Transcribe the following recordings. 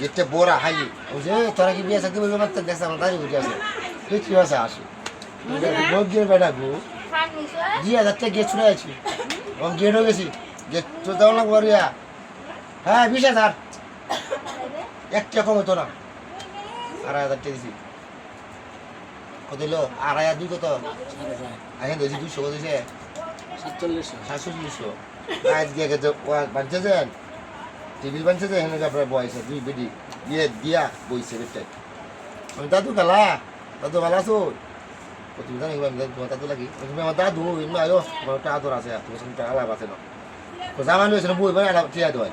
গেটে বোরা হাই বুঝে তোরা কি বিয়ে সাথে বলবে মাত্র দেশ আমার দাঁড়িয়ে বুঝে আছে তুই কি ভাষা আসি লোক গিয়ে বেটা গু 2000 টাকা গেট ছুড়ে আছি এবং গেটও গেছি গেট তো দাও না বরিয়া হ্যাঁ 20,000 একটা কম হতো না 2,500 টাকা দিছি কত দিল 2,500 কত এখন দিয়েছি 200 কত দিছে 4700 আজ দিয়ে গেছে বাঞ্চে যান টিভি বানছে যে হেনে আপনার বয়সে দুই বেডি ইয়ে দিয়া বইছে বেটাই আমি দাদু কালা দাদু ভালো আছো তুমি জানি তোমার দাদু লাগি তুমি আমার দাদু এমনি আয়ো আমার একটা আদর আছে তোমার সঙ্গে টাকা লাভ আছে না তো জামান হয়েছে বই মানে আলাপ টিয়া দেয়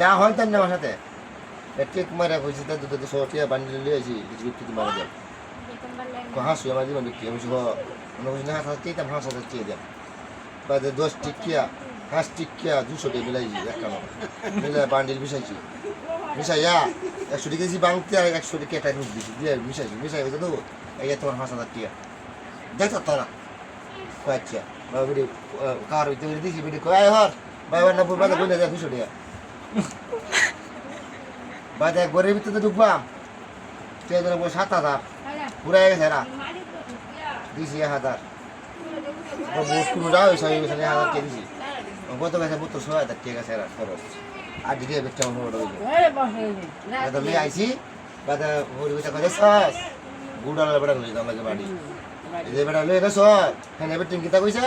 যা হয় তার না আমার সাথে কেক মারা হয়েছে দাদু দাদু সব টিয়া বান্ডিল লিয়ে আসি কিছু বিক্রি মারা যায় হাসু আমার জীবন বিক্রি আমি সব মনে করছি না হাত চেয়ে হাঁস হাজার চেয়ে দেয় বা 10 টিকিয়া 5 টিকিয়া 200 টাকা মিলাইছি একটা মিলে বান্ডিল মিশাইছি মিশাইয়া 100 টাকা দিয়েছি বাংতে আর 100 টাকা একটা নোট দিয়েছি দিয়ে মিশাই হয়েছে তো এই তোমার 5,000 টাকা দেখো তোরা আচ্ছা বাবা বিডি কার হইতে দিয়েছি বিডি কয় হর বাবা না বাবা বলে দেয় 200 টাকা বাদে গরিব ভিতরে ঢুকবাম তুই ধরে 7,000 পুরাই গেছে না দিয়েছি 1,000 কোনোটা ওই 6,000 টাকা দিয়েছি কত গেছে 72,000 টাকা গেছে খরচ আর দিকে বেচা তো লিয়ে আইছি বাদে হরি বেচা করে সস গুড়াল বেড়া লই দাম লাগে বাড়ি এই যে বেড়া লই গেছ হ্যাঁ এবার টিঙ্কিতা কইছে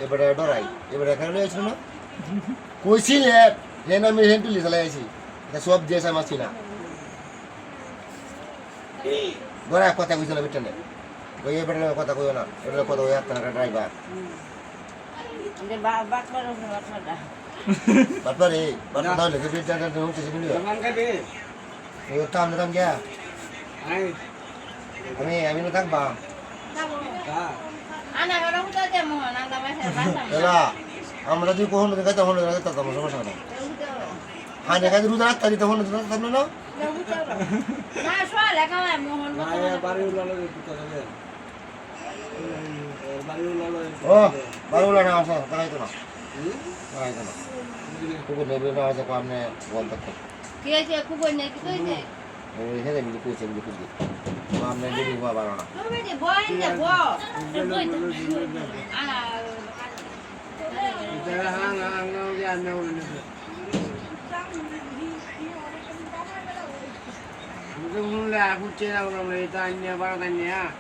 এবারে ডরাই এবারে এখানে লই আইছ না কইছিলে হেন আমি হেন তুলি চালাই আইছি এটা সব দিয়েছে আমার ছিল বড় কথা কইছিল বিটনে ওই এবারে কথা কইও না এটা কথা ওই হাত না ড্রাইভার বাটপারে বাটপা দাও লেগে বিটা দাও হচ্ছে বিলি মান খাবে এই তাম না তাম গিয়া আমি না থাকবা আনা গরম তো দে মোহন আন্দা মাসে বাসা এলা আমরা যদি কোন দিন খাইতে হলো রাখতে তো সমস্যা নাই হ্যাঁ দেখা যায় রোজ রাত তারি তখন তো না না সোয়া লেখা হয় মোহন না বাড়ি উলালো দিতে হবে বাড়ি উলালো ও বারুলা না আসা তাই তো না তাই তো না কুকুর নেবে না আছে কামনে বল তক কি আছে কুকুর নেই কি কইছে ওই হেরে মিলি কইছে মিলি কইছে কামনে যদি হওয়া বারো না তুমি যে বই না বই আনা এটা হ্যাঁ না না জানো না Mungkin mulai aku cina orang itu hanya barang tanya.